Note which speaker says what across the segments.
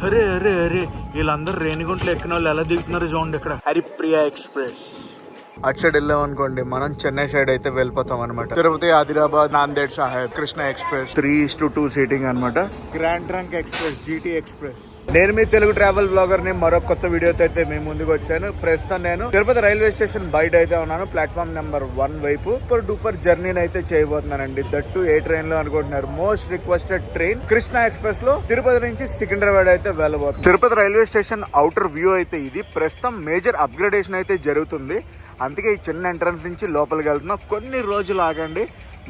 Speaker 1: అరే అరే అరే వీళ్ళందరూ రేణిగుంటలో ఎక్కిన వాళ్ళు ఎలా దిగుతున్నారు చూడండి. ఇక్కడ హరిప్రియ ఎక్స్ప్రెస్ అటు సైడ్ వెళ్ళాం అనుకోండి, మనం చెన్నై సైడ్ అయితే వెళ్ళిపోతాం అనమాట. తిరుపతి, ఆదిలాబాద్, నాందేడ్ సాహెబ్, కృష్ణ ఎక్స్ప్రెస్ 3:2 సీటింగ్ అనమాట. Grand trunk express, GT express. నేను మీ తెలుగు ట్రావెల్ బ్లాగర్ ని మరో కొత్త వీడియోతో అయితే మీ ముందుకు వచ్చాను. ప్రస్తుతం నేను తిరుపతి రైల్వే స్టేషన్ బయట అయితే ఉన్నాను. ప్లాట్ఫామ్ నెంబర్ 1 వైపు డూపర్ జర్నీని అయితే చేయబోతున్నానండి. దట్టు ఏ ట్రైన్ లో అనుకుంటున్నారు? Most requested train Krishna express లో తిరుపతి నుంచి సికింద్రాబాద్ అయితే వెళ్ళబోతుంది. Tirupati railway station outer view అయితే ఇది. ప్రస్తుతం మేజర్ అప్గ్రేడేషన్ అయితే జరుగుతుంది. అందుకే ఈ చిన్న ఎంట్రన్స్ నుంచి లోపలికి వెళ్తున్నాం. కొన్ని రోజులు ఆగండి,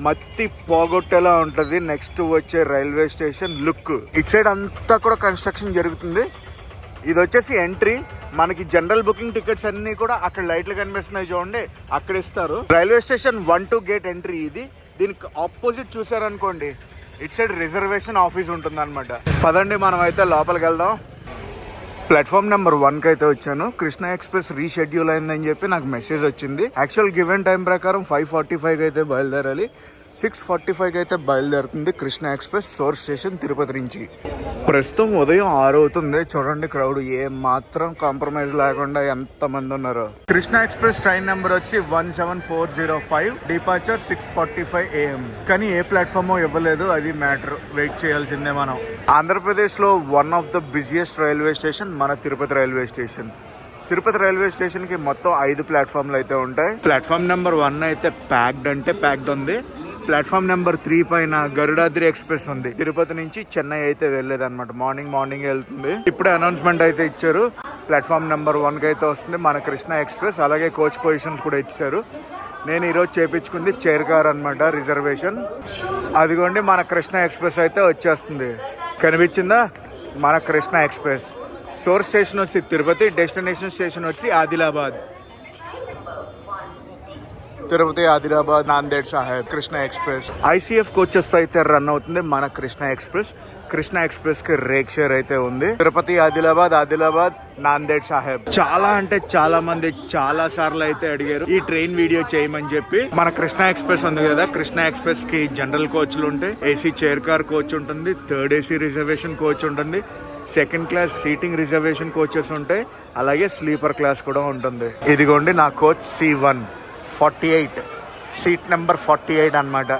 Speaker 1: మత్తి పోగొట్టేలా ఉంటుంది నెక్స్ట్ వచ్చే రైల్వే స్టేషన్ లుక్. ఇటు సైడ్ అంతా కూడా కన్స్ట్రక్షన్ జరుగుతుంది. ఇది వచ్చేసి ఎంట్రీ. మనకి జనరల్ బుకింగ్ టికెట్స్ అన్ని కూడా అక్కడ లైట్లు కనిపిస్తున్నాయి చూడండి, అక్కడ ఇస్తారు. రైల్వే స్టేషన్ 1-2 గేట్ ఎంట్రీ ఇది. దీనికి ఆపోజిట్ చూసారనుకోండి, ఇటు సైడ్ రిజర్వేషన్ ఆఫీస్ ఉంటుంది అనమాట. పదండి మనం అయితే లోపలికి వెళ్దాం. ప్లాట్ఫామ్ నెంబర్ 1కి అయితే వచ్చాను. కృష్ణ ఎక్స్ప్రెస్ రీషెడ్యూల్ అయిందని చెప్పి నాకు మెసేజ్ వచ్చింది. యాక్చువల్ గివెన్ టైం ప్రకారం 5:45కి అయితే బయలుదేరాలి. 6:45కి అయితే బయలుదేరుతుంది Krishna express source station Tirupati నుంచి. ప్రస్తుతం ఉదయం 6 అవుతుంది. చూడండి క్రౌడ్ ఏ మాత్రం కాంప్రమైజ్ లేకుండా ఎంత మంది ఉన్నారు. కృష్ణ ఎక్స్ప్రెస్ ట్రైన్ నెంబర్ వచ్చి 17405, డిపార్చర్ 6:45 AM. కానీ ఏ ప్లాట్ఫామ్ ఇవ్వలేదు, అది మ్యాటర్. వెయిట్ చేయాల్సిందే మనం. ఆంధ్రప్రదేశ్ లో one of the busiest railway station మన Tirupati railway station. Tirupati railway station కి మొత్తం 5 ప్లాట్ఫామ్లు అయితే ఉంటాయి. ప్లాట్ఫామ్ నెంబర్ 1 అయితే ప్యాక్డ్ అంటే ప్యాక్డ్ ఉంది. ప్లాట్ఫామ్ నెంబర్ 3 పైన గరుడాద్రి ఎక్స్ప్రెస్ ఉంది. తిరుపతి నుంచి చెన్నై అయితే వెళ్ళేది అనమాట. మార్నింగ్ వెళ్తుంది. ఇప్పుడే అనౌన్స్మెంట్ అయితే ఇచ్చారు. ప్లాట్ఫామ్ నెంబర్ 1కి అయితే వస్తుంది మన కృష్ణ ఎక్స్ప్రెస్. అలాగే కోచ్ పొజిషన్స్ కూడా ఇచ్చారు. నేను ఈరోజు చేపించుకుంది చైర్ కార్ అనమాట, రిజర్వేషన్. అదిగోండి మన కృష్ణ ఎక్స్ప్రెస్ అయితే వచ్చేస్తుంది. కనిపించిందా? మన కృష్ణ ఎక్స్ప్రెస్. సోర్స్ స్టేషన్ వచ్చి తిరుపతి, డెస్టినేషన్ స్టేషన్ వచ్చి Adilabad. Tirupati, Adilabad, Nanded Saheb, Krishna express. ICF coaches అయితే రన్ అవుతుంది మన కృష్ణ ఎక్స్ప్రెస్. కృష్ణ ఎక్స్ప్రెస్ కి రేక్ షేర్ అయితే ఉంది. తిరుపతి, ఆదిలాబాద్, నాందేడ్ సాహెబ్. చాలా అంటే చాలా మంది చాలా సార్లు అయితే అడిగారు ఈ ట్రైన్ వీడియో చేయమని చెప్పి. మన కృష్ణ ఎక్స్ప్రెస్ ఉంది కదా, కృష్ణ ఎక్స్ప్రెస్ కి జనరల్ కోచ్లు ఉంటాయి, AC చైర్ కార్ కోచ్ ఉంటుంది, 3rd AC రిజర్వేషన్ కోచ్ ఉంటుంది, 2nd class seating reservation coaches ఉంటాయి, అలాగే స్లీపర్ క్లాస్ కూడా ఉంటుంది. ఇదిగోండి నా కోచ్ C1 48, సీట్ నెంబర్ 48 అనమాట.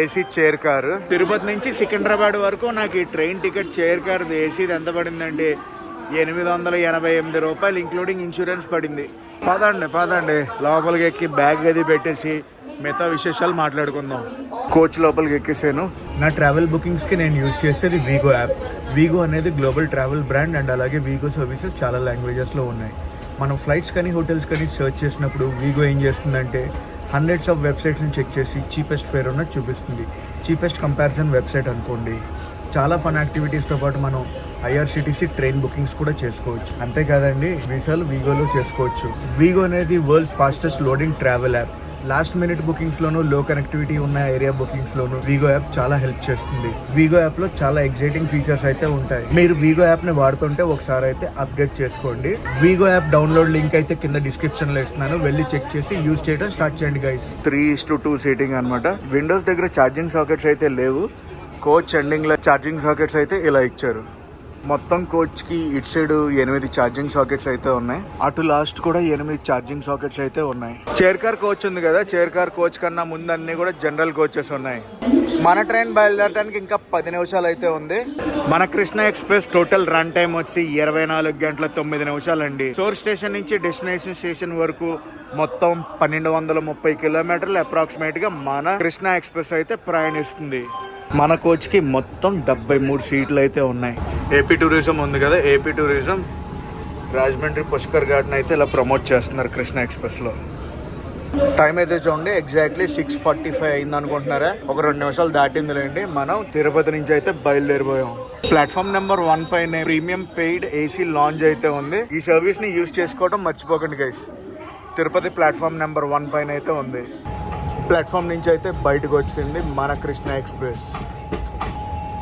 Speaker 1: AC chair car. తిరుపతి నుంచి సికింద్రాబాద్ వరకు నాకు ఈ ట్రైన్ టికెట్ చైర్ కార్ ఏసీది ఎంత పడిందండి? 888 రూపాయలు ఇంక్లూడింగ్ ఇన్సూరెన్స్ పడింది. పదండి లోపలికి ఎక్కి బ్యాగ్ అది పెట్టేసి మిగతా విశేషాలు మాట్లాడుకుందాం. కోచ్ లోపలికి ఎక్కేసాను. నా ట్రావెల్ బుకింగ్స్కి నేను యూజ్ చేసేది వీగో యాప్. వీగో అనేది గ్లోబల్ ట్రావెల్ బ్రాండ్ అండ్ అలాగే వీగో సర్వీసెస్ చాలా లాంగ్వేజెస్లో ఉన్నాయి. మనం ఫ్లైట్స్ కానీ హోటల్స్ కానీ సర్చ్ చేసినప్పుడు వీగో ఏం చేస్తుందంటే హండ్రెడ్స్ ఆఫ్ వెబ్సైట్స్ని చెక్ చేసి చీపెస్ట్ ఫేర్ ఉన్నది చూపిస్తుంది. చీపెస్ట్ కంపారిజన్ వెబ్సైట్ అనుకోండి. చాలా ఫన్ యాక్టివిటీస్తో పాటు మనం IRCTC ట్రైన్ బుకింగ్స్ కూడా చేసుకోవచ్చు. అంతేకాదండి, వీసాలు వీగోలో చేసుకోవచ్చు. వీగో అనేది world's fastest loading travel app. Last minute bookings లోను, లో కనెక్టివిటీ ఉన్న ఏరియా బుకింగ్స్ లోను వీగో యాప్ చాలా హెల్ప్ చేస్తుంది. వీగో యాప్ లో చాలా ఎక్సైటింగ్ ఫీచర్స్ అయితే ఉంటాయి. మీరు వీగో యాప్ ని వాడుతుంటే ఒకసారి అయితే అప్డేట్ చేసుకోండి. వీగో యాప్ డౌన్లోడ్ లింక్ అయితే కింద డిస్క్రిప్షన్ లో ఇస్తున్నాను, వెళ్ళి చెక్ చేసి యూజ్ చేయడం స్టార్ట్ చేయండి గైస్. 3:2 సీటింగ్ అనమాట. విండోస్ దగ్గర ఛార్జింగ్ సాకెట్స్ అయితే లేవు. కోచ్ ఎండింగ్ లో ఛార్జింగ్ సాకెట్స్ అయితే ఇలా ఇచ్చారు. మొత్తం కోచ్ కి ఇటు సైడ్ 8 ఛార్జింగ్ సాకెట్స్ అయితే ఉన్నాయి. అటు లాస్ట్ కూడా 8 ఛార్జింగ్ సాకెట్స్ అయితే ఉన్నాయి. చైర్ కార్ కోచ్ ఉంది కదా, చైర్ కార్ కోచ్ కన్నా ముందు అన్ని కూడా జనరల్ కోచెస్ ఉన్నాయి. మన ట్రైన్ బయలుదేరడానికి ఇంకా 10 నిమిషాలు అయితే ఉంది. మన Krishna express total run time వచ్చి 24 గంటల 9 నిమిషాలు అండి. సోర్స్ స్టేషన్ నుంచి డెస్టినేషన్ స్టేషన్ వరకు మొత్తం 1230 కిలోమీటర్లు అప్రాక్సిమేట్ గా మన కృష్ణ ఎక్స్ప్రెస్ అయితే ప్రయాణిస్తుంది. మన కోచ్కి మొత్తం 73 సీట్లు అయితే ఉన్నాయి. ఏపీ టూరిజం ఉంది కదా, ఏపీ టూరిజం రాజమండ్రి పుష్కర్ ఘాట్ని అయితే ఇలా ప్రమోట్ చేస్తున్నారు కృష్ణ ఎక్స్ప్రెస్లో. టైం అయితే చూడండి, ఎగ్జాక్ట్లీ 6:45 అయింది అనుకుంటున్నారా? ఒక 2 నిమిషాలు దాటిందిలేండి. మనం తిరుపతి నుంచి అయితే బయలుదేరిపోయాం. ప్లాట్ఫామ్ నెంబర్ 1 పైన ప్రీమియం పెయిడ్ AC లాంజ్ అయితే ఉంది. ఈ సర్వీస్ ని యూజ్ చేసుకోవడం మర్చిపోకండి గైస్. తిరుపతి ప్లాట్ఫామ్ నెంబర్ 1 పైన అయితే ఉంది. ప్లాట్ఫామ్ నుంచి అయితే బయటకు వచ్చింది మన కృష్ణ ఎక్స్ప్రెస్.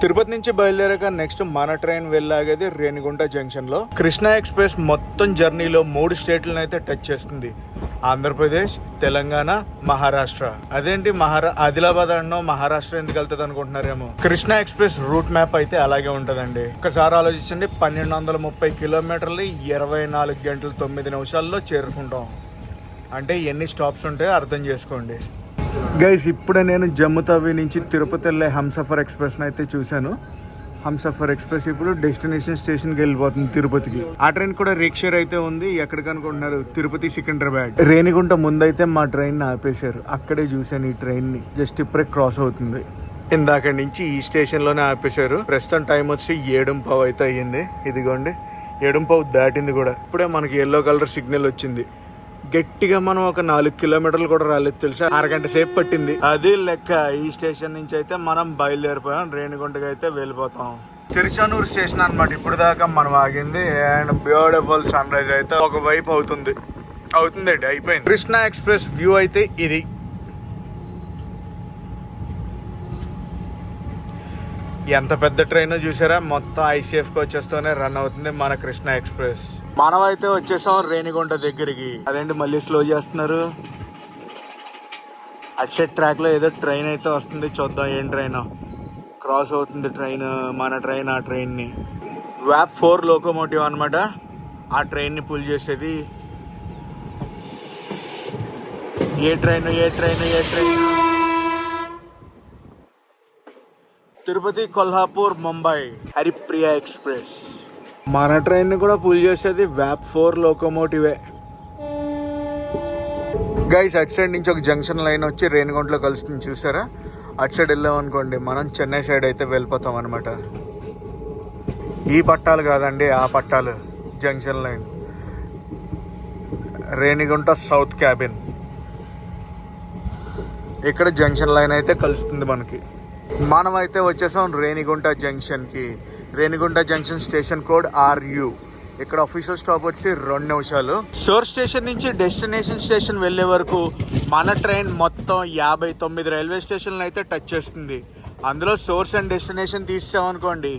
Speaker 1: తిరుపతి నుంచి బయలుదేరాక నెక్స్ట్ మన ట్రైన్ వెళ్ళాగేది రేణిగుంట జంక్షన్ లో. కృష్ణ ఎక్స్ప్రెస్ మొత్తం జర్నీలో 3 స్టేట్లను అయితే టచ్ చేస్తుంది. ఆంధ్రప్రదేశ్, తెలంగాణ, మహారాష్ట్ర. అదేంటి ఆదిలాబాద్ అన్నో మహారాష్ట్ర ఎందుకు వెళ్తుంది అనుకుంటున్నారేమో. కృష్ణా ఎక్స్ప్రెస్ రూట్ మ్యాప్ అయితే అలాగే ఉంటదండి. ఒకసారి ఆలోచించండి, 1230 కిలోమీటర్లు 24 గంటలు 9 నిమిషాల్లో చేరుకుంటాం. అంటే ఎన్ని స్టాప్స్ ఉంటాయో అర్థం చేసుకోండి. గైస్, ఇప్పుడే నేను జమ్ము తవి నుంచి తిరుపతి వెళ్ళే హంసఫర్ ఎక్స్ప్రెస్ అయితే చూశాను. హంసఫర్ ఎక్స్ప్రెస్ ఇప్పుడు డెస్టినేషన్ స్టేషన్కి వెళ్ళిపోతుంది, తిరుపతికి. ఆ ట్రైన్ కూడా రిక్షర్ అయితే ఉంది. ఎక్కడికి అనుకుంటున్నారు? తిరుపతి సికింద్రాబాద్. రేణిగుంట ముందైతే మా ట్రైన్ ఆపేశారు. అక్కడే చూశాను ఈ ట్రైన్ ని. జస్ట్ ఇప్పుడే క్రాస్ అవుతుంది. ఇందాక నుంచి ఈ స్టేషన్ లోనే ఆపేశారు. ప్రస్తుతం టైం వచ్చి 7:15 అయితే అయ్యింది. ఇదిగోండి 7:15 దాటింది కూడా. ఇప్పుడే మనకి ఎల్లో కలర్ సిగ్నల్ వచ్చింది. గట్టిగా మనం ఒక 4 కిలోమీటర్లు కూడా రాలేదు తెలుసా. అరగంట సేపు పట్టింది. అది లెక్క. ఈ స్టేషన్ నుంచి అయితే మనం బయలుదేరిపోయాం. రేణిగుంటకి అయితే వెళ్ళిపోతాం. తిరుచానూరు స్టేషన్ అన్నమాట ఇప్పుడు దాకా మనం ఆగింది. అండ్ బ్యూటిఫుల్ సన్ రైజ్ అయితే ఒక వైపు అవుతుందండి, అయిపోయింది. కృష్ణా ఎక్స్ప్రెస్ వ్యూ అయితే ఇది. ఎంత పెద్ద ట్రైన్ చూసారా. మొత్తం ఐసీఎఫ్ కోచెస్తోనే రన్ అవుతుంది మన కృష్ణా ఎక్స్ప్రెస్. మనం అయితే వచ్చేసాం రేణిగుంట దగ్గరికి. అదేంటి మళ్ళీ స్లో చేస్తున్నారు? అటు ట్రాక్ లో ఏదో ట్రైన్ అయితే వస్తుంది, చూద్దాం ఏం ట్రైన్. క్రాస్ అవుతుంది ట్రైన్, మన ట్రైన్. ఆ ట్రైన్ ని వ్యాప్ 4 లోకోమోటివ్ అనమాట. ఆ ట్రైన్ ని పుల్ చేసేది. ఏ ట్రైన్ తిరుపతి, కొల్హాపూర్, ముంబై హరిప్రియ ఎక్స్ప్రెస్. మన ట్రైన్ ని కూడా పుల్ చేసేది వ్యాప్ 4 లోకోమోటివే. గైస్, అటు సైడ్ నుంచి ఒక జంక్షన్ లైన్ వచ్చి రేణిగుంటలో కలుస్తుంది చూసారా. అటు సైడ్ వెళ్ళాం అనుకోండి, మనం చెన్నై సైడ్ అయితే వెళ్ళిపోతాం అనమాట. ఈ పట్టాలు కాదండి, ఆ పట్టాలు. Junction line Renigunta south cabin. ఇక్కడ జంక్షన్ లైన్ అయితే కలుస్తుంది మనకి. మనం అయితే వచ్చేసాం రేణిగుంట జంక్షన్కి. Renigunta junction station code RU. ఇక్కడ అఫీషియల్ స్టాప్ వచ్చి 2 నిమిషాలు. సోర్స్ స్టేషన్ నుంచి డెస్టినేషన్ స్టేషన్ వెళ్ళే వరకు మన ట్రైన్ మొత్తం 59 రైల్వే స్టేషన్లు అయితే టచ్ చేస్తుంది. అందులో సోర్స్ అండ్ డెస్టినేషన్ తీసామనుకోండి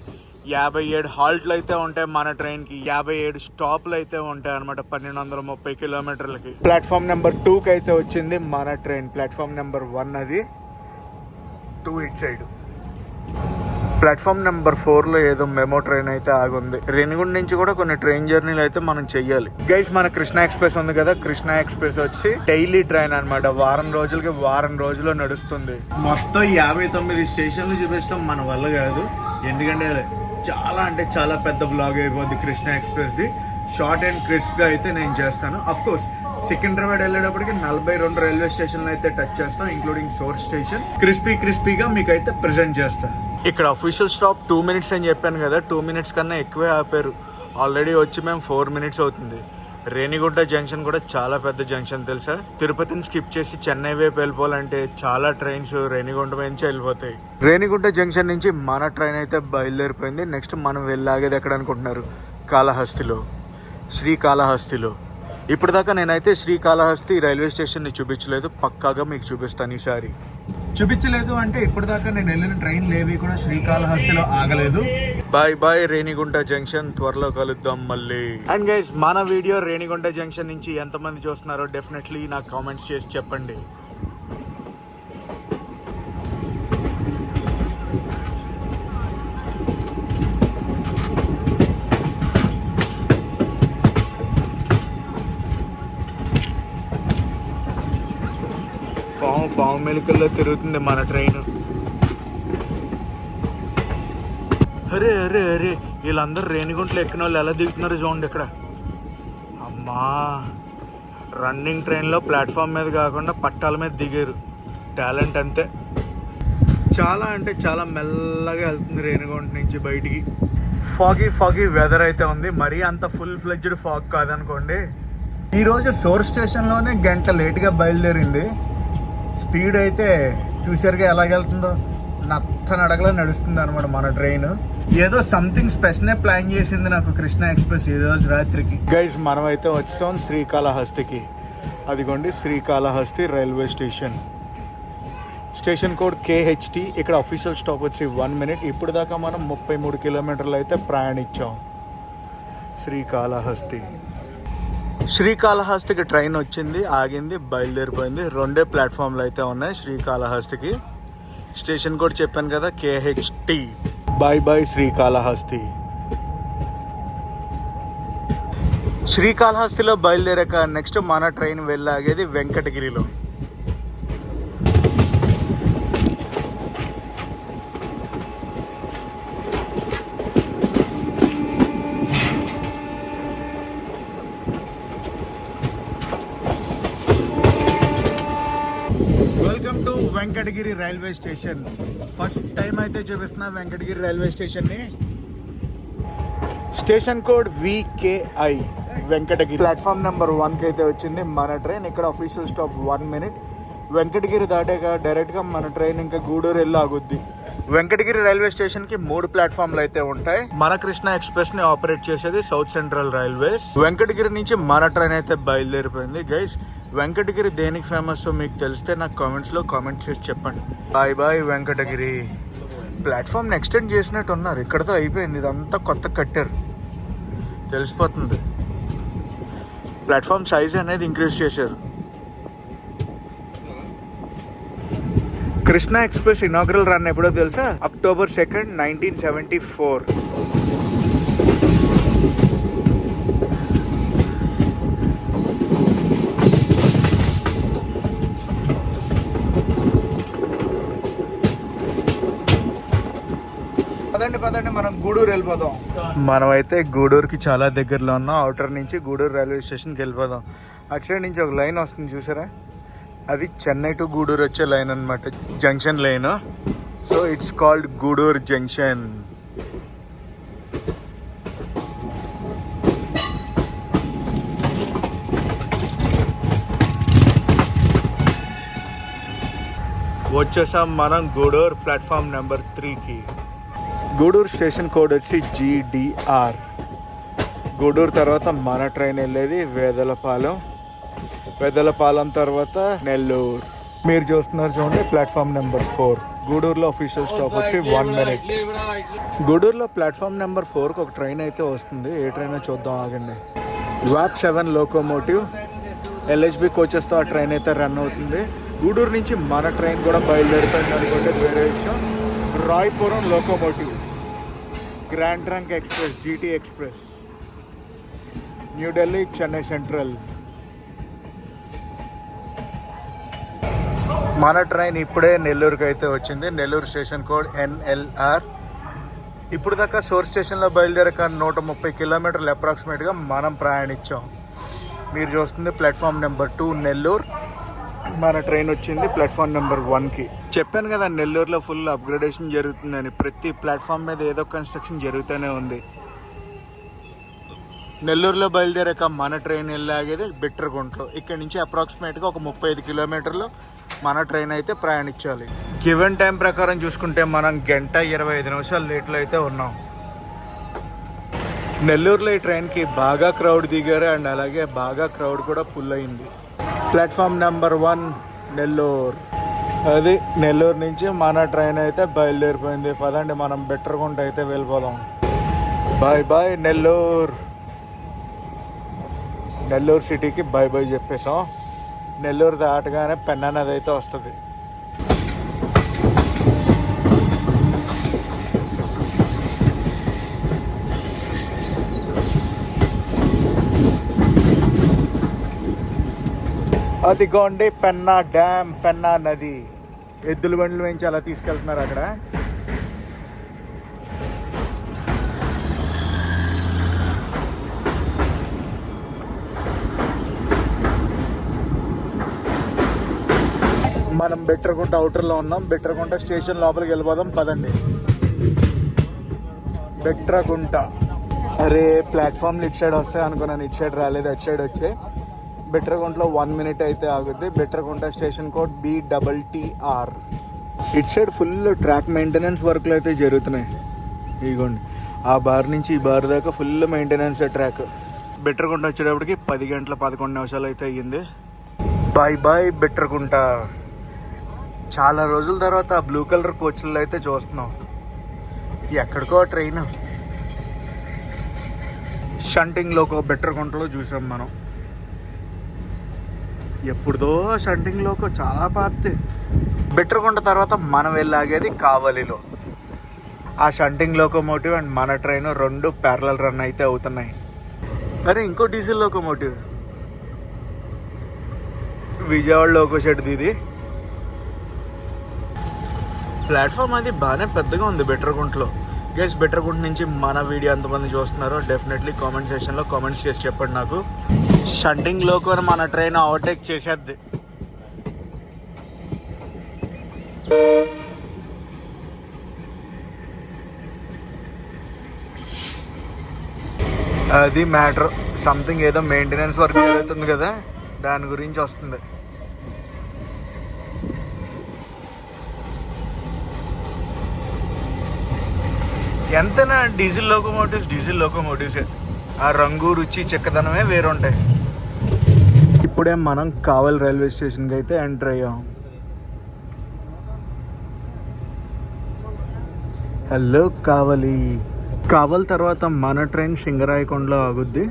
Speaker 1: 57 హాల్ట్లు అయితే ఉంటాయి మన ట్రైన్కి. 57 స్టాప్లు అయితే ఉంటాయి అనమాట 1230 కిలోమీటర్లకి. ప్లాట్ఫామ్ నెంబర్ 2కి అయితే వచ్చింది మన ట్రైన్. ప్లాట్ఫామ్ నెంబర్ 1 అది, 2 ఇట్ సైడ్. ప్లాట్ఫామ్ నెంబర్ 4లో ఏదో మెమో ట్రైన్ అయితే ఆగుంది. రేణిగుంట నుంచి కూడా కొన్ని ట్రైన్ జర్నీలు అయితే మనం చెయ్యాలి. గైస్, మన కృష్ణా ఎక్స్ప్రెస్ ఉంది కదా. కృష్ణా ఎక్స్ప్రెస్ వచ్చి డైలీ ట్రైన్ అనమాట. వారం రోజులు నడుస్తుంది. మొత్తం 59 స్టేషన్లు చూపించడం మన వల్ల కాదు. ఎందుకంటే చాలా పెద్ద వ్లాగ్ అయిపోద్ది Krishna express the. Short and crisp గా అయితే నేను చేస్తాను. అఫ్ కోర్స్ సికింద్రాబాద్ వెళ్ళేటప్పటికి 42 రైల్వే స్టేషన్లు అయితే టచ్ చేస్తాం, ఇంక్లూడింగ్ సోర్స్ స్టేషన్. క్రిస్పీగా మీకు అయితే ప్రెజెంట్ చేస్తాను. ఇక్కడ అఫీషియల్ స్టాప్ 2 మినిట్స్ అని చెప్పాను కదా. 2 మినిట్స్ కన్నా ఎక్కువే ఆపారు. ఆల్రెడీ వచ్చి మేము 4 మినిట్స్ అవుతుంది. రేణిగుంట జంక్షన్ కూడా చాలా పెద్ద జంక్షన్ తెలుసా. తిరుపతిని స్కిప్ చేసి చెన్నై వైపు వెళ్ళిపోవాలంటే చాలా ట్రైన్స్ రేణిగుంట నుంచి వెళ్ళిపోతాయి. రేణిగుంట జంక్షన్ నుంచి మన ట్రైన్ అయితే బయలుదేరిపోయింది. నెక్స్ట్ మనం వెళ్ళాగేది ఎక్కడ అనుకుంటున్నారు? కాళహస్తిలో, శ్రీకాళహస్తిలో. ఇప్పుడు దాకా నేనైతే శ్రీకాళహస్తి రైల్వే స్టేషన్ని చూపించలేదు. పక్కాగా మీకు చూపిస్తాను ఈసారి. చూపించలేదు అంటే ఇప్పటిదాకా నేను వెళ్ళిన ట్రైన్ లేవి కూడా శ్రీకాళహస్తిలో ఆగలేదు. Bye Renigunta junction. త్వరలో కలుద్దాం మళ్ళీ. అండ్ గైస్, మన వీడియో రేణిగుంట జంక్షన్ నుంచి ఎంతమంది చూస్తున్నారో డెఫినెట్లీ నాకు కామెంట్స్ చేసి చెప్పండి. పావు మెలికల్లో తిరుగుతుంది మన ట్రైన్. అరే వీళ్ళందరూ రేణిగుంటలో ఎక్కిన వాళ్ళు ఎలా దిగుతున్నారు చూడండి ఇక్కడ. అమ్మా, రన్నింగ్ ట్రైన్లో ప్లాట్ఫామ్ మీద కాకుండా పట్టాల మీద దిగారు. టాలెంట్ అంతే. చాలా మెల్లగా వెళ్తుంది రేణిగుంట నుంచి బయటికి. ఫాగీ వెదర్ అయితే ఉంది. మరీ అంత ఫుల్ ఫ్లెడ్జ్డ్ ఫాగ్ కాదనుకోండి. ఈరోజు సోర్స్ స్టేషన్లోనే గంట లేట్గా బయలుదేరింది. స్పీడ్ అయితే చూసారుగా ఎలాగెళ్తుందో. నడకలా నడుస్తుంది అనమాట మన ట్రైన్. ఏదో సంథింగ్ స్పెషల్ ప్లాన్ చేసింది నాకు కృష్ణా ఎక్స్ప్రెస్ ఈ రోజు రాత్రికి. గైస్, మనం అయితే వచ్చాం శ్రీకాళహస్తికి. అదిగోండి Srikalahasti railway station. Station code KHT. ఇక్కడ అఫీషియల్ స్టాప్ వచ్చి 1 మినిట్. ఇప్పుడు దాకా మనం 33 కిలోమీటర్లు అయితే ప్రయాణించాం శ్రీకాళహస్తి. శ్రీకాళహస్తికి ట్రైన్ వచ్చింది, ఆగింది, బయలుదేరిపోయింది. 2 ప్లాట్ఫామ్లు అయితే ఉన్నాయి శ్రీకాళహస్తికి. స్టేషన్ కూడా చెప్పాను కదా, KHT. Bye bye Srikalahasti. శ్రీకాళహస్తిలో బయలుదేరాక నెక్స్ట్ మన ట్రైన్ వెళ్ళాగేది వెంకటగిరిలో. Welcome to Venkatagiri railway station. First time అయితే చూపిస్తున్నా వెంకటగిరి రైల్వే స్టేషన్ని. Station code VKI Venkatagiri. Platform number 1కి అయితే వచ్చింది మన ట్రైన్. ఇక్కడ అఫీషియల్ స్టాప్ 1 మినిట్. వెంకటగిరి దాటాక డైరెక్ట్గా మన ట్రైన్ ఇంకా గూడూరు వెళ్ళి ఆగుద్ది. వెంకటగిరి రైల్వే స్టేషన్కి 3 ప్లాట్ఫామ్లు అయితే ఉంటాయి. మన కృష్ణ ఎక్స్ప్రెస్ని ఆపరేట్ చేసేది సౌత్ సెంట్రల్ రైల్వేస్. వెంకటగిరి నుంచి మన ట్రైన్ అయితే బయలుదేరిపోయింది. గైస్, వెంకటగిరి దేనికి ఫేమస్ మీకు తెలిస్తే నాకు కామెంట్స్లో కామెంట్ చేసి చెప్పండి. Bye bye Venkatagiri. ప్లాట్ఫామ్ని ఎక్స్టెండ్ చేసినట్టు ఉన్నారు, ఇక్కడతో అయిపోయింది. ఇదంతా కొత్త కట్టారు, తెలిసిపోతుంది. ప్లాట్ఫామ్ సైజ్ అనేది ఇంక్రీజ్ చేశారు. కృష్ణ ఎక్స్ప్రెస్ ఇనాగ్రల్ రన్ ఎప్పుడో తెలుసా? October 2nd, 1974. పదండి మనం గూడూరు వెళ్ళిపోదాం. మనమైతే గూడూరుకి చాలా దగ్గరలో ఉన్నాం. అవుటర్ నుంచి గూడూరు రైల్వే స్టేషన్కి వెళ్ళిపోదాం. అట్లా నుంచి ఒక లైన్ వస్తుంది చూసారా, అది చెన్నై టు గూడూరు వచ్చే లైన్ అనమాట, junction line. So it's called Gudur junction. వచ్చేసాం మనం గూడూరు ప్లాట్ఫామ్ నెంబర్ 3కి. గూడూరు స్టేషన్ కోడ్ వచ్చి GDR. గూడూరు తర్వాత మన ట్రైన్ వెళ్ళేది వేదలపాలెం తర్వాత నెల్లూరు. మీరు చూస్తున్నారు చూడండి, ప్లాట్ఫామ్ నెంబర్ 4. గూడూరులో అఫీషియల్ స్టాప్ వచ్చి 1 మినిట్. గూడూరులో ప్లాట్ఫామ్ నెంబర్ 4కి ఒక ట్రైన్ అయితే వస్తుంది. ఏ ట్రైన్ చూద్దాం, ఆగండి. వాప్ 7 లోకోమోటివ్ LHB కోచెస్తో ఆ ట్రైన్ అయితే రన్ అవుతుంది. గూడూరు నుంచి మన ట్రైన్ కూడా బయలుదేరుతుంది అనుకుంటే వేరే విషయం. రాయ్పురం locomotive, grand trunk express, GT express, New Delhi Chennai central. మన ట్రైన్ ఇప్పుడే నెల్లూరుకి అయితే వచ్చింది. Nellore station code NLR. ఇప్పుడు దాకా సోర్స్ స్టేషన్లో బయలుదేరక 130 కిలోమీటర్లు అప్రాక్సిమేట్గా మనం ప్రయాణించాం. మీరు చూస్తుంది ప్లాట్ఫామ్ నెంబర్ 2 నెల్లూరు. మన ట్రైన్ వచ్చింది ప్లాట్ఫామ్ నెంబర్ 1కి. చెప్పాను కదా, నెల్లూరులో ఫుల్ అప్గ్రేడేషన్ జరుగుతుందని. ప్రతి ప్లాట్ఫామ్ మీద ఏదో కన్స్ట్రక్షన్ జరుగుతూనే ఉంది. నెల్లూరులో బయలుదేరాక మన ట్రైన్ వెళ్ళాగేది బిట్రగుంటలో. ఇక్కడ నుంచి అప్రాక్సిమేట్గా ఒక 35 కిలోమీటర్లు మన ట్రైన్ అయితే ప్రయాణించాలి. గివెన్ టైం ప్రకారం చూసుకుంటే మనం 1:25 నిమిషాలు లేట్లో అయితే ఉన్నాం. నెల్లూరులో ఈ ట్రైన్కి బాగా క్రౌడ్ దిగారు, అండ్ అలాగే బాగా క్రౌడ్ కూడా ఫుల్ అయింది. Platform number 1 Nellore. అది నెల్లూరు నుంచి మన ట్రైన్ అయితే బయలుదేరిపోయింది. పదండి మనం బిట్రగుంట అయితే వెళ్ళిపోదాం. Bye bye Nellore. నెల్లూరు సిటీకి బాయ్ బాయ్ చెప్పేసాం. నెల్లూరు దాటగానే పెన్నా నది అయితే వస్తుంది. అదిగోండి పెన్నా డ్యామ్, పెన్నా నది. ఎద్దుల బండ్లు వేయించి అలా తీసుకెళ్తున్నారు అక్కడ. మనం బిట్రగుంట అవుటర్లో ఉన్నాం. బిట్రగుంట స్టేషన్ లోపలికి వెళ్ళిపోదాం, పదండి. బిట్రగుంట. అరే, ప్లాట్ఫామ్లు ఇటు సైడ్ వస్తాయి అనుకున్నాను, ఇటు సైడ్ రాలేదు, అటు సైడ్ వచ్చాయి. బిట్రగుంటలో 1 మినిట్ అయితే ఆగుద్ది. Bitragunta station code BTTR. ఇటు సైడ్ ఫుల్ ట్రాక్ మెయింటెనెన్స్ వర్క్లు అయితే జరుగుతున్నాయి. ఇదిగోండి, ఆ బార్ నుంచి ఈ బార్ దాకా ఫుల్ మెయింటెనెన్స్ ట్రాక్. బిట్రగుంట వచ్చేటప్పటికి 10 గంటల 11 నిమిషాలు అయితే అయ్యింది. Bye bye Bitragunta. చాలా రోజుల తర్వాత బ్లూ కలర్ కోచ్లలో అయితే చూస్తున్నాం. ఎక్కడికో ట్రైన్ షంటింగ్లో ఒక బిట్రగుంటలో చూసాం మనం. ఎప్పుడుదో షంటింగ్లోకి చాలా పాతే. బిట్రకుంట తర్వాత మనం వెళ్ళాగేది కావలిలో. ఆ షంటింగ్ లోకోమోటివ్ అండ్ మన ట్రైన్ రెండు ప్యారలల్ రన్ అయితే అవుతున్నాయి. అరే ఇంకో డీజిల్ లోకోమోటివ్ విజయవాడ లోకో షెడ్ది. ఇది ప్లాట్ఫామ్ అది బాగానే పెద్దగా ఉంది బిట్రకుంటలో. గైస్ బిట్రకుంట నుంచి మన వీడియో ఎంతమంది చూస్తున్నారో డెఫినెట్లీ కామెంట్ సెక్షన్లో కామెంట్స్ చేసి చెప్పండి నాకు. షంటింగ్ లోకో మన ట్రైన్ ఓవర్టేక్ చేసేద్ది. అది మ్యాటర్. సంథింగ్ ఏదో మెయింటెనెన్స్ వర్క్ జరుగుతుంది కదా, దాని గురించి వస్తుంది. ఎంతైనా డీజిల్ లోకోమోటివ్సే. ఆ రంగు రుచి చెక్కదనమే వేరుంటాయి. ఇప్పుడే మనం కావలి రైల్వే స్టేషన్కి అయితే ఎంటర్ అయ్యాం. హలో కావలి. కావల్ తర్వాత మన ట్రైన్ సింగరాయకొండలో ఆగుద్ది.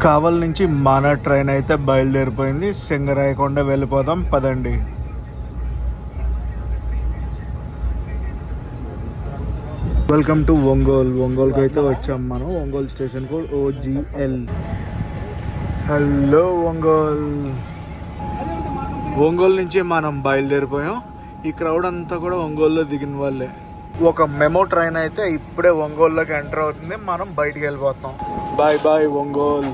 Speaker 1: కావల్ నుంచి మన ట్రైన్ అయితే బయలుదేరిపోయింది. సింగరాయకొండ వెళ్ళిపోదాం పదండి. వెల్కమ్ టు ఒంగోలుకి అయితే వచ్చాం మనం. Ongole station code OGL. Hello Ongole నుంచి మనం బయలుదేరిపోయాం. ఈ క్రౌడ్ అంతా కూడా ఒంగోలులో దిగిన వాళ్ళే. ఒక మెమో ట్రైన్ అయితే ఇప్పుడే ఒంగోలులోకి ఎంటర్ అవుతుంది. మనం బయటికి వెళ్ళిపోతాం. Bye bye Ongole.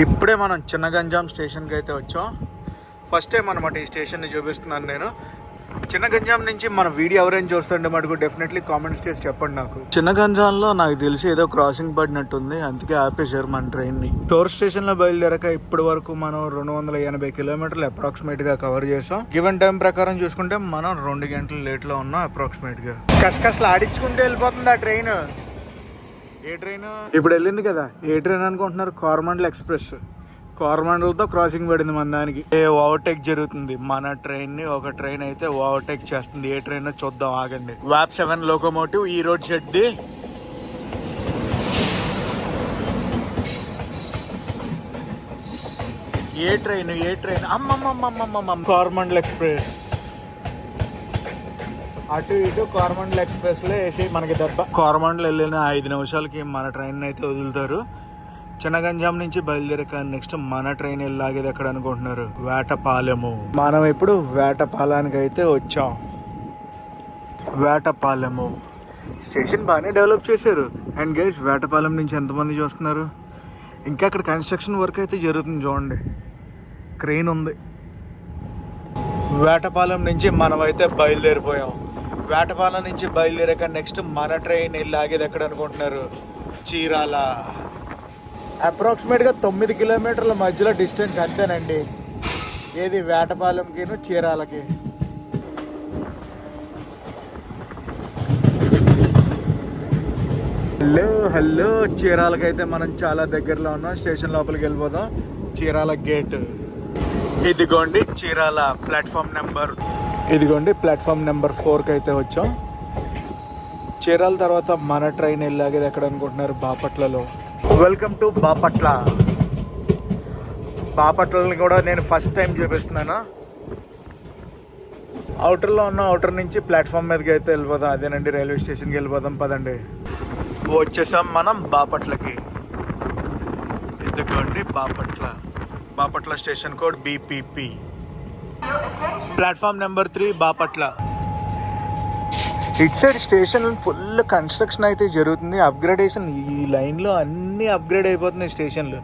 Speaker 1: ఇప్పుడే మనం చిన్నగంజాం స్టేషన్కి అయితే వచ్చాం. ఫస్ట్ టైం అనమాట ఈ స్టేషన్ని చూపిస్తున్నాను నేను. చిన్నగంజాం నుంచి మన వీడియో ఎవరైనా చూస్తుంటే మటుకు డెఫినెట్లీ కామెంట్స్ చేసి చెప్పండి నాకు. చిన్నగంజాంలో నాకు తెలిసి ఏదో క్రాసింగ్ పడినట్టుంది, అందుకే ఆపేశారు మన ట్రైన్ని. టోర్ స్టేషన్లో బయలుదేరాక ఇప్పటి వరకు మనం 280 కిలోమీటర్లు అప్రాక్సిమేట్గా కవర్ చేసాం. గివెన్ టైం ప్రకారం చూసుకుంటే మనం 2 గంటలు లేట్లో ఉన్నాం అప్రాక్సిమేట్గా. కసకసలు ఆడించుకుంటూ వెళ్ళిపోతుంది ఆ ట్రైన్. ఏ ట్రైన్ ఇప్పుడు వెళ్ళింది కదా, ఏ ట్రైన్ అనుకుంటున్నారు? కోరమండల్ ఎక్స్ప్రెస్. కోరమండల్తో క్రాసింగ్ పడింది మన దానికి. ఓవర్టేక్ జరుగుతుంది. మన ట్రైన్ ని ఒక ట్రైన్ అయితే ఓవర్టేక్ చేస్తుంది. ఏ ట్రైన్ చూద్దాం ఆగండి. WAP 7 లోకోమోటివ్ ఈ రోడ్ షెడ్ది. ఏ ట్రైన్ అమ్మమ్మమ్మమ్మమ్మ కోరమండల్ ఎక్స్ప్రెస్. అటు ఇటు కోరమండల్ ఎక్స్ప్రెస్లో వేసి మనకి దెబ్బ. కోరమండల్ వెళ్ళిన 5 నిమిషాలకి మన ట్రైన్ అయితే వదులుతారు. చిన్నగంజాం నుంచి బయలుదేరాక నెక్స్ట్ మన ట్రైన్ వెళ్ళాగేది ఎక్కడ అనుకుంటున్నారు? వేటపాలెము. మనం ఇప్పుడు వేటపాలానికి అయితే వచ్చాం. వేటపాలెము స్టేషన్ బాగానే డెవలప్ చేశారు. అండ్ గైస్ వేటపాలెం నుంచి ఎంతమంది చూస్తున్నారు? ఇంకా అక్కడ కన్స్ట్రక్షన్ వర్క్ అయితే జరుగుతుంది చూడండి. క్రెయిన్ ఉంది. వేటపాలెం నుంచి మనం అయితే బయలుదేరిపోయాం. వేటపాలెం నుంచి బయలుదేరాక నెక్స్ట్ మన ట్రైన్ వెళ్ళాగేది ఎక్కడ అనుకుంటున్నారు? చీరాల. అప్రాక్సిమేట్గా 9 కిలోమీటర్ల మధ్యలో డిస్టెన్స్ అంతేనండి. ఏది వేటపాలెంకి చీరాలకి. హలో చీరాలకి అయితే మనం చాలా దగ్గరలో ఉన్నాం. స్టేషన్ లోపలికి వెళ్ళిపోదాం. చీరాల గేట్ ఇదిగోండి. చీరాల ప్లాట్ఫామ్ నెంబర్ 4కి అయితే వచ్చాం. చీరాల తర్వాత మన ట్రైన్ వెళ్ళాగేది ఎక్కడ అనుకుంటున్నారు? బాపట్లలో. Welcome to Bapatla. బాపట్లని కూడా నేను ఫస్ట్ టైం చూపిస్తున్నాను. అవుటర్లో ఉన్న అవుటర్ నుంచి ప్లాట్ఫామ్ మీదకి అయితే వెళ్ళిపోదాం. అదేనండి రైల్వే స్టేషన్కి వెళ్ళిపోదాం పదండి. వచ్చేసాం మనం బాపట్లకి. ఇదిగోండి Bapatla station code BPP. Platform number 3 Bapatla. It side station full construction అయితే జరుగుతుంది. అప్గ్రేడేషన్ ఈ లైన్లో అన్నీ అప్గ్రేడ్ అయిపోతున్నాయి స్టేషన్లు.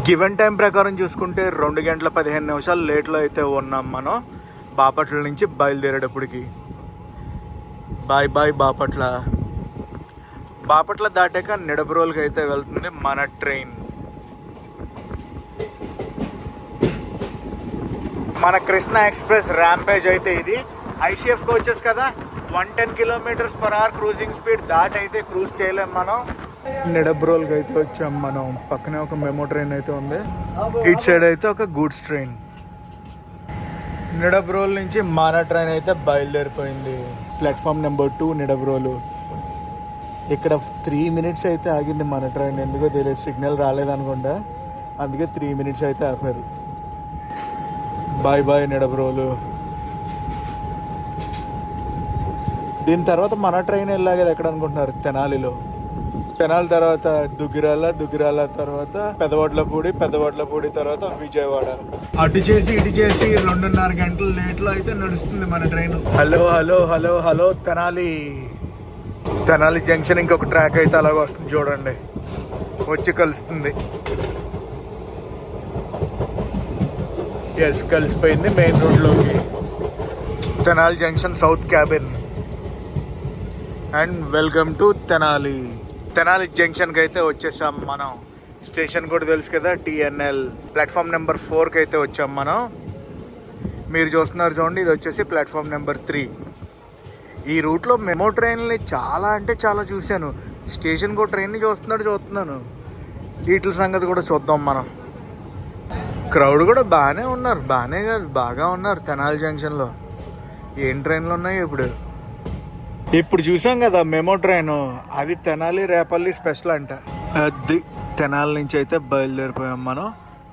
Speaker 1: గివెన్ టైం ప్రకారం చూసుకుంటే 2 గంటల 15 నిమిషాలు లేట్లో అయితే ఉన్నాం మనం బాపట్ల నుంచి బయలుదేరేటప్పటికి. Bye bye Bapatla. బాపట్ల దాటాక నిడబ్రోల్కి అయితే వెళ్తుంది మన ట్రైన్. మన కృష్ణ ఎక్స్ప్రెస్ ర్యాంపేజ్ అయితే ఇది. ICF కోచెస్ కదా, 110 km/h క్రూజింగ్ స్పీడ్ దాటి అయితే క్రూజ్ చేయలేం మనం. నిడబ్రోల్కి అయితే వచ్చాం మనం. పక్కనే ఒక మెమో ట్రైన్ అయితే ఉంది. ఇటు సైడ్ అయితే ఒక గూడ్స్ ట్రైన్. నిడబ్రోల్ నుంచి మన ట్రైన్ అయితే బయలుదేరిపోయింది. Platform number 2 నిడబ్రోలు. ఇక్కడ 3 minutes అయితే ఆగింది మన ట్రైన్. ఎందుకో తెలియదు, సిగ్నల్ రాలేదనుకుంటా, అందుకే 3 minutes అయితే ఆపారు. Bye bye Nidubrolu. దీని తర్వాత మన ట్రైన్ వెళ్ళాగది ఎక్కడ అనుకుంటున్నారు? తెనాలిలో. తెనాలి తర్వాత దుగ్గిరాల తర్వాత పెద్దవడ్లపూడి తర్వాత విజయవాడ. అటు చేసి ఇటు చేసి 2.5 గంటల లేట్లో అయితే నడుస్తుంది మన ట్రైన్. హలో తెనాలి జంక్షన్ ఇంకొక ట్రాక్ అయితే అలాగ వస్తుంది చూడండి, వచ్చి కలుస్తుంది. ఎస్, కలిసిపోయింది మెయిన్ రోడ్లోకి. Tenali junction south cabin. And welcome to Tenali జంక్షన్కి అయితే వచ్చేసాం మనం. స్టేషన్ కూడా తెలుసు కదా, TNL. ప్లాట్ఫామ్ నెంబర్ 4కి అయితే వచ్చాం మనం. మీరు చూస్తున్నారు చూడండి, ఇది వచ్చేసి ప్లాట్ఫామ్ నెంబర్ 3. ఈ రూట్లో మెమో ట్రైన్ని చాలా అంటే చాలా చూశాను. స్టేషన్కి ఒక ట్రైన్ని చూస్తున్నాను. వీటి సంగతి కూడా చూద్దాం మనం. క్రౌడ్ కూడా బాగానే ఉన్నారు, బాగానే కాదు బాగా ఉన్నారు తెనాలి జంక్షన్లో. ఏం ట్రైన్లు ఉన్నాయి ఇప్పుడు చూసాం కదా మెమో ట్రైన్, అది తెనాలి రేపల్లి స్పెషల్ అంట. అది తెనాలి నుంచి అయితే బయలుదేరిపోయాం మనం.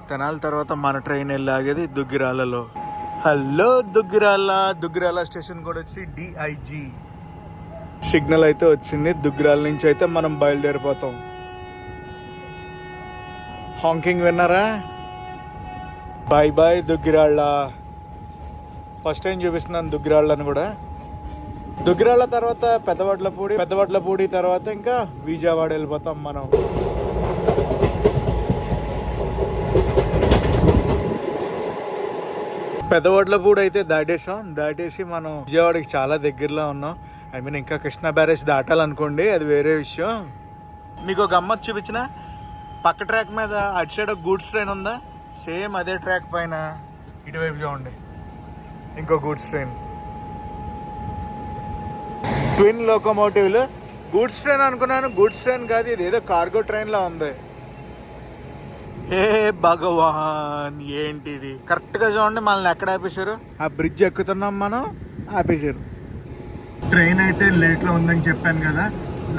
Speaker 1: తెనాలి తర్వాత మన ట్రైన్ వెళ్ళాగేది దుగ్గిరాలలో. హలో దుగ్గిరాల స్టేషన్ కూడా వచ్చి DIG. సిగ్నల్ అయితే వచ్చింది. దుగ్గిరాల నుంచి అయితే మనం బయలుదేరిపోతాం. హాంకింగ్ విన్నారా? Bye bye Duggirala. First time చూపిస్తున్నాను దుగ్గిరాళ్ళని కూడా. దుగ్గిరాళ్ళ తర్వాత పెద్దవడ్లపూడి తర్వాత ఇంకా విజయవాడ వెళ్ళిపోతాం మనం. పెద్దవడ్లపూడి అయితే దాటేసి మనం విజయవాడకి చాలా దగ్గరలో ఉన్నాం. ఇంకా కృష్ణా బ్యారేజ్ దాటాలనుకోండి, అది వేరే విషయం. మీకు ఒక గమ్మత్ చూపించిన, పక్క ట్రాక్ మీద అటు సైడ్ ఒక గూడ్స్ ట్రైన్ ఉందా, సేమ్ అదే ట్రాక్ పైన ఇటువైపు చూడండి ఇంకో గూడ్స్ ట్రైన్. ట్విన్ లోకోమోటివ్లు. గూడ్స్ ట్రైన్ అనుకున్నాను, గూడ్స్ ట్రైన్ కాదు, ఇది ఏదో కార్గో ట్రైన్లా ఉంది. ఏ భగవాన్, ఏంటిది? కరెక్ట్గా చూడండి మనల్ని ఎక్కడ ఆపేశారు. ఆ బ్రిడ్జ్ ఎక్కుతున్నాం మనం, ఆపేశారు. ట్రైన్ అయితే లేట్లో ఉందని చెప్పాను కదా.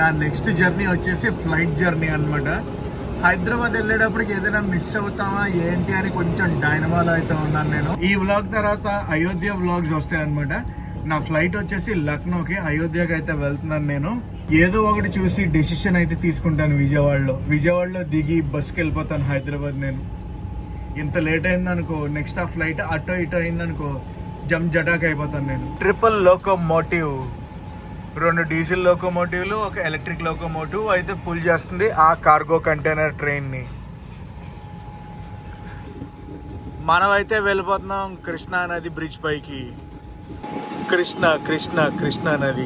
Speaker 1: నా నెక్స్ట్ జర్నీ వచ్చేసి ఫ్లైట్ జర్నీ అనమాట. హైదరాబాద్ వెళ్ళేటప్పటికి ఏదైనా మిస్ అవుతామా ఏంటి అని కొంచెం డైనమాలో అయితే ఉన్నాను నేను. ఈ వ్లాగ్ తర్వాత అయోధ్య వ్లాగ్స్ వస్తాయి అనమాట. నా ఫ్లైట్ వచ్చేసి లక్నోకి, అయోధ్యకి అయితే వెళ్తున్నాను నేను. ఏదో ఒకటి చూసి డెసిషన్ అయితే తీసుకుంటాను. విజయవాడలో దిగి బస్కి వెళ్ళిపోతాను హైదరాబాద్. నేను ఇంత లేట్ అయిందనుకో, నెక్స్ట్ ఆ ఫ్లైట్ అటో ఇటో అయిందనుకో, జటాక్ అయిపోతాను నేను. ట్రిపుల్ లోకోమోటివ్, 2 డీజిల్ లోకోమోటివ్లు, ఒక ఎలక్ట్రిక్ లోకోమోటివ్ అయితే పుల్ చేస్తుంది ఆ కార్గో కంటైనర్ ట్రైన్ని. మనమైతే వెళ్ళిపోతున్నాం కృష్ణా నది బ్రిడ్జ్ పైకి. కృష్ణా నది.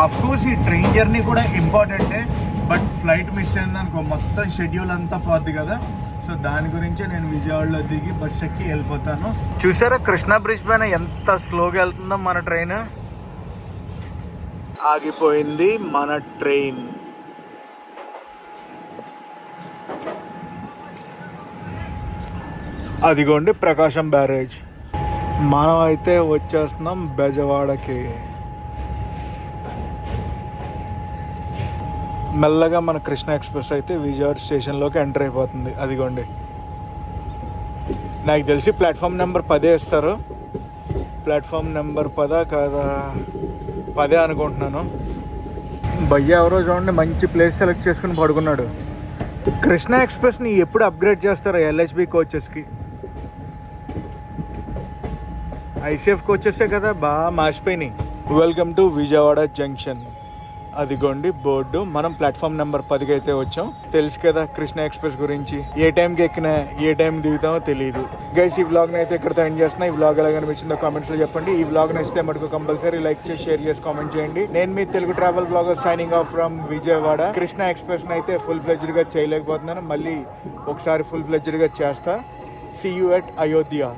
Speaker 1: అఫ్ కోర్స్ ఈ ట్రైన్ జర్నీ కూడా ఇంపార్టెంటే, బట్ ఫ్లైట్ మిస్ అయిందనుకో మొత్తం షెడ్యూల్ అంతా పోద్ది కదా. సో దాని గురించే నేను విజయవాడలో దిగి బస్ ఎక్కి వెళ్ళిపోతాను. చూసారా కృష్ణా బ్రిడ్జ్ పైన ఎంత స్లోగా వెళ్తుందో మన ట్రైన్. ఆగిపోయింది మన ట్రైన్. అదిగోండి ప్రకాశం బ్యారేజ్. మనం అయితే వచ్చేస్తున్నాం బెజవాడకి. మెల్లగా మన కృష్ణ ఎక్స్ప్రెస్ అయితే విజయవాడ స్టేషన్లోకి ఎంటర్ అయిపోతుంది. అదిగోండి, నాకు తెలిసి ప్లాట్ఫామ్ నెంబర్ 10 ఇస్తారు. ప్లాట్ఫామ్ నెంబర్ 10 కాదా, 10 అనుకుంటున్నాను. భయ్య ఎవరో చూడండి మంచి ప్లేస్ సెలెక్ట్ చేసుకుని పడుకున్నాడు. కృష్ణ ఎక్స్ప్రెస్ని ఎప్పుడు అప్గ్రేడ్ చేస్తారు LHB కోచెస్కి? ICF కోచెసే కదా బాగా మార్చిపోయినాయి. Welcome to Vijayawada junction. అదిగోండి బోర్డు. మనం ప్లాట్ఫామ్ నెంబర్ 10కి అయితే వచ్చాం. తెలుసు కదా కృష్ణ ఎక్స్ప్రెస్ గురించి. ఏ టైంకి ఎక్కినా ఏ టైం దిగుతామో తెలియదు. గైస్ ఈ వ్లాగ్ అయితే ఇక్కడతో ఎండ్ చేస్తున్నా. ఈ వ్లాగ్ ఎలా కనిపించిందో కామెంట్స్ లో చెప్పండి. ఈ వ్లాగ్ నచ్చితే మటుకు కంపల్సరీ లైక్ చేసి షేర్ చేసి కామెంట్ చేయండి. నేను మీ Telugu travel blogger signing off from Vijayawada. Krishna express అయితే ఫుల్ ఫ్లెడ్జ్డ్ గా చేయలేకపోతున్నాను. మళ్ళీ ఒకసారి ఫుల్ ఫ్లెడ్జ్డ్ గా చేస్తా. See you at Ayodhya.